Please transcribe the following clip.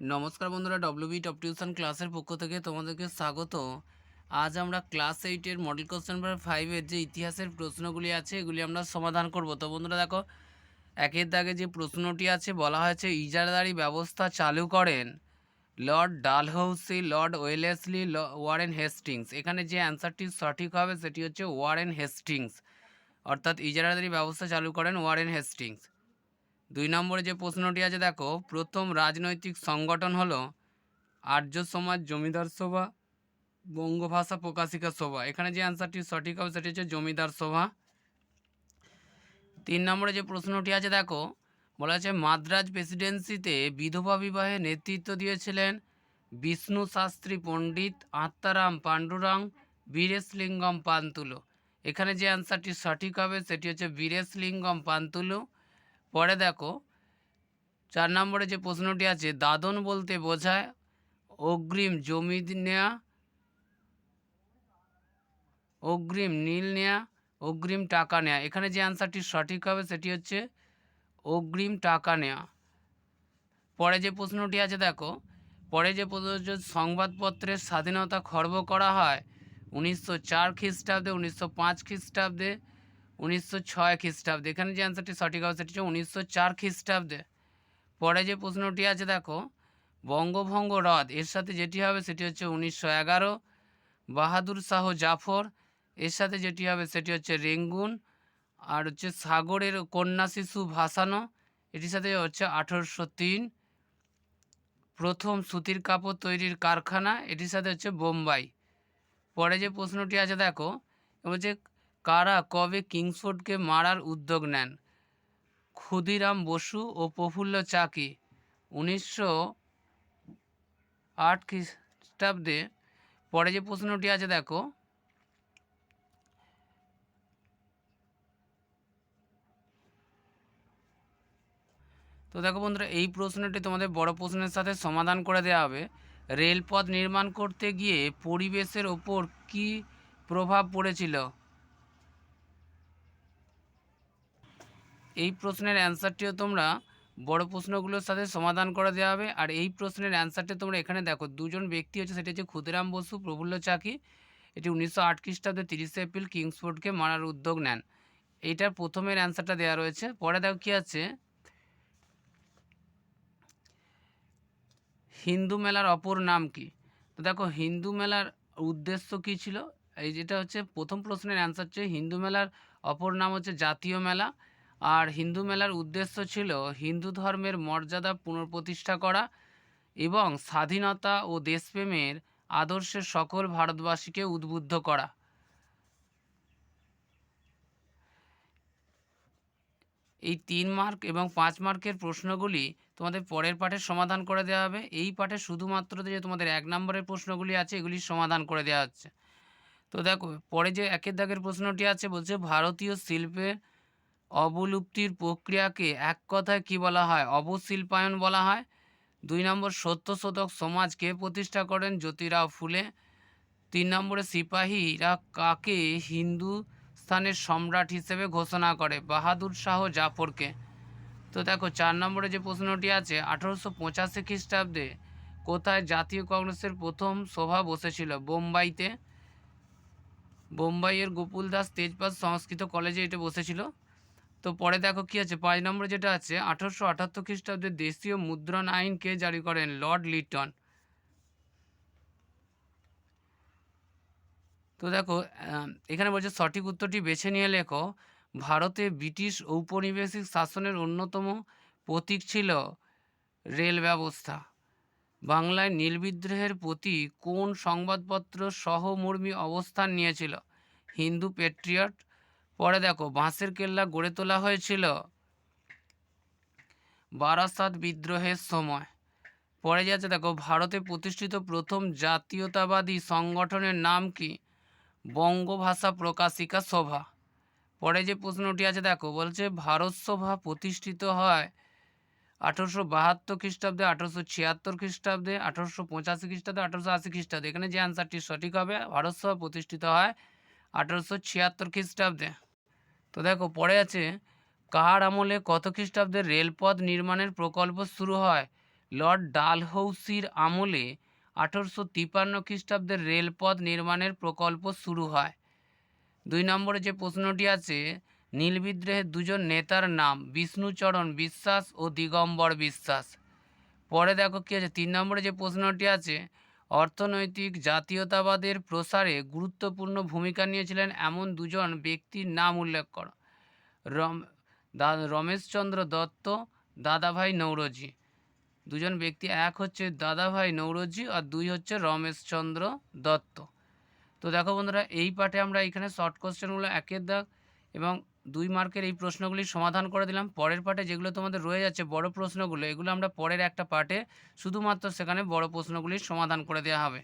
নমস্কার বন্ধুরা, WB top tuition ক্লাসের পক্ষ থেকে তোমাদেরকে স্বাগত। আজ আমরা ক্লাস 8-এর মডেল কোশ্চেন নাম্বার 5-এর যে ইতিহাসের প্রশ্নগুলি আছে এগুলি আমরা সমাধান করব। তো বন্ধুরা দেখো, একের দাগে যে প্রশ্নটি আছে বলা হয়েছে ইজারাদারি ব্যবস্থা চালু করেন Lord Dalhousie, Lord Wellesley, Warren Hastings. এখানে যে অ্যান্সারটি সঠিক হবে সেটি হচ্ছে ওয়ারেন হেস্টিংস, অর্থাৎ ইজারাদারি ব্যবস্থা চালু করেন ওয়ারেন হেস্টিংস। 2 নম্বরে যে প্রশ্নটি আছে দেখো, প্রথম রাজনৈতিক সংগঠন হলো আর্য সমাজ, জমিদার সভা, বঙ্গভাষা প্রকাশিকা সভা। এখানে যে অ্যান্সারটি সঠিক হবে সেটি হচ্ছে জমিদার সভা। 3 নম্বরে যে প্রশ্নটি আছে দেখো, বলা আছে মাদ্রাজ প্রেসিডেন্সিতে বিধবা বিবাহে নেতৃত্ব দিয়েছিলেন বিষ্ণু শাস্ত্রী পণ্ডিত, আত্মারাম পাণ্ডুরাং, বীরেশলিঙ্গম পান্তুলু। এখানে যে অ্যান্সারটি সঠিক হবে সেটি হচ্ছে বীরেশলিঙ্গম পান্তুলু। পরে দেখো 4 নম্বরে যে প্রশ্নটি আছে, দাদন বলতে বোঝায় অগ্রিম জমি নেয়া, অগ্রিম নীল নেয়া, অগ্রিম টাকা নেয়া। এখানে যে অ্যান্সারটি সঠিক হবে সেটি হচ্ছে অগ্রিম টাকা নেয়া। পরে যে প্রশ্নটি আছে দেখো, পরে যে প্রশ্ন হচ্ছে সংবাদপত্রের স্বাধীনতা খর্ব করা হয় 1904 খ্রিস্টাব্দে, 1905 খ্রিস্টাব্দে, 1906 খ্রিস্টাব্দে। এখানে যে অ্যান্সারটি সঠিক হবে সেটি হচ্ছে 1904 খ্রিস্টাব্দে। পরে যে প্রশ্নটি আছে দেখো, বঙ্গভঙ্গ রদ এর সাথে যেটি হবে সেটি হচ্ছে 1911। বাহাদুর শাহ জাফর এর সাথে যেটি হবে সেটি হচ্ছে রেঙ্গুন। আর হচ্ছে সাগরের কন্যা শিশু ভাসানো এটির সাথে হচ্ছে 1803। প্রথম সুতির কাপড় তৈরির কারখানা এটির সাথে হচ্ছে বোম্বাই। পরে যে প্রশ্নটি আছে দেখো, বলছে কারা কবে কিংসফোর্ডকে মারার উদ্যোগ নেন? ক্ষুদিরাম বসু ও প্রফুল্ল চাকি 1908 খ্রিস্টাব্দে। পরে যে প্রশ্নটি আছে দেখো, তো দেখো বন্ধুরা, এই প্রশ্নটি তোমাদের বড় প্রশ্নের সাথে সমাধান করে দেওয়া হবে। রেলপথ নির্মাণ করতে গিয়ে পরিবেশের ওপর কী প্রভাব পড়েছিল? এই প্রশ্নের অ্যান্সারটিও তোমরা বড় প্রশ্নগুলোর সাথে সমাধান করে দেওয়া হবে। আর এই প্রশ্নের অ্যান্সারটি তোমরা এখানে দেখো, দুজন ব্যক্তি হচ্ছে, সেটি হচ্ছে ক্ষুদিরাম বসু, প্রফুল্ল চাকি। এটি 1908 খ্রিস্টাব্দে 30শে এপ্রিল কিংসফোর্ডকে মারার উদ্যোগ নেন। এইটার প্রথমের অ্যান্সারটা দেওয়া রয়েছে। পরে দেখো কী আছে, হিন্দু মেলার অপর নাম কি? তো দেখো, হিন্দু মেলার উদ্দেশ্য কী ছিল? এই যেটা হচ্ছে প্রথম প্রশ্নের অ্যান্সার হচ্ছে হিন্দু মেলার অপর নাম হচ্ছে জাতীয় মেলা। আর হিন্দু মেলার উদ্দেশ্য ছিল হিন্দু ধর্মের মর্যাদা পুনঃপ্রতিষ্ঠা করা এবং স্বাধীনতা ও দেশপ্রেমের আদর্শে সকল ভারতবাসীকে উদ্বুদ্ধ করা। এই 3 মার্ক এবং 5 মার্কের প্রশ্নগুলি তোমাদের পরের পাঠে সমাধান করে দেওয়া হবে। এই পাঠে শুধুমাত্র যে তোমাদের 1 নম্বরের প্রশ্নগুলি আছে এগুলি সমাধান করে দেওয়া হচ্ছে। তো দেখো, পরে যে একের দাগের প্রশ্নটি আছে, বলছে ভারতীয় শিল্পের অবলুপ্তির প্রক্রিয়াকে এক কথায় কী বলা হয়? অবশিল্পায়ন বলা হয়। 2 নম্বর, সত্যশোধক সমাজ কে প্রতিষ্ঠা করেন? জ্যোতিরাও ফুলে। 3 নম্বরে, সিপাহীরা কাকে হিন্দুস্তানের সম্রাট হিসেবে ঘোষণা করে? বাহাদুর শাহ জাফরকে। তো দেখো 4 নম্বরে যে প্রশ্নটি আছে, 1885 খ্রিস্টাব্দে কোথায় জাতীয় কংগ্রেসের প্রথম সভা বসেছিল? বোম্বাইতে। বোম্বাইয়ের গোকুল দাস তেজপাল সংস্কৃত কলেজে এটা বসেছিল। তো পরে দেখো কি আছে, 5 নম্বরে যেটা আছে, 1878 খ্রিস্টাব্দে দেশীয় মুদ্রণ আইন কে জারি করেন? লর্ড লিটন। তো দেখো, এখানে বলছে সঠিক উত্তরটি বেছে নিয়ে লেখো। ভারতে ব্রিটিশ ঔপনিবেশিক শাসনের অন্যতম প্রতীক ছিল রেল ব্যবস্থা। বাংলায় নীল বিদ্রোহের প্রতি কোন সংবাদপত্র সহমর্মী অবস্থান নিয়েছিল? হিন্দু প্যাট্রিয়ট। পরে দেখো, বাঁশের কেল্লা গড়ে তোলা হয়েছিল বারাসাত বিদ্রোহের সময়। পরে যাচ্ছে দেখো, ভারতে প্রতিষ্ঠিত প্রথম জাতীয়তাবাদী সংগঠনের নাম কি? বঙ্গভাষা প্রকাশিকা সভা। পরে যে প্রশ্নটি আছে দেখো, বলছে ভারত সভা প্রতিষ্ঠিত হয় 1872 খ্রিস্টাব্দে, 1876 খ্রিস্টাব্দে, 1885 খ্রিস্টাব্দে, 1880 খ্রিস্টাব্দে। এখানে যে অ্যান্সারটি সঠিক হবে, ভারত সভা প্রতিষ্ঠিত হয় 1876 খ্রিস্টাব্দে। তো দেখো পরে আছে, কার আমলে কত খ্রিস্টাব্দে রেলপথ নির্মাণের প্রকল্প শুরু হয়? লর্ড ডালহৌসির আমলে 1853 খ্রিস্টাব্দে রেলপথ নির্মাণের প্রকল্প শুরু হয়। 2 নম্বরে যে প্রশ্নটি আছে, নীল বিদ্রোহের দুজন নেতার নাম বিষ্ণুচরণ বিশ্বাস ও দিগম্বর বিশ্বাস। পরে দেখো কী আছে, 3 নম্বরে যে প্রশ্নটি আছে, অর্থনৈতিক জাতীয়তাবাদের প্রসারে গুরুত্বপূর্ণ ভূমিকা নিয়েছিলেন এমন দুজন ব্যক্তির নাম উল্লেখ করো। রমেশচন্দ্র দত্ত, দাদাভাই নৌরোজি। দুজন ব্যক্তি, এক হচ্ছে দাদাভাই নৌরোজি আর 2 হচ্ছে রমেশচন্দ্র দত্ত। তো দেখো বন্ধুরা, এই পাঠে আমরা এখানে শর্ট কোশ্চেনগুলো 1-এর দাগ এবং 2 মার্কের এই প্রশ্নগুলির সমাধান করে দিলাম। পরের পাঠে যেগুলো তোমাদের রয়ে যাচ্ছে বড় প্রশ্নগুলো, এগুলো আমরা পরের একটা পাঠে শুধুমাত্র সেখানে বড় প্রশ্নগুলির সমাধান করে দেওয়া হবে।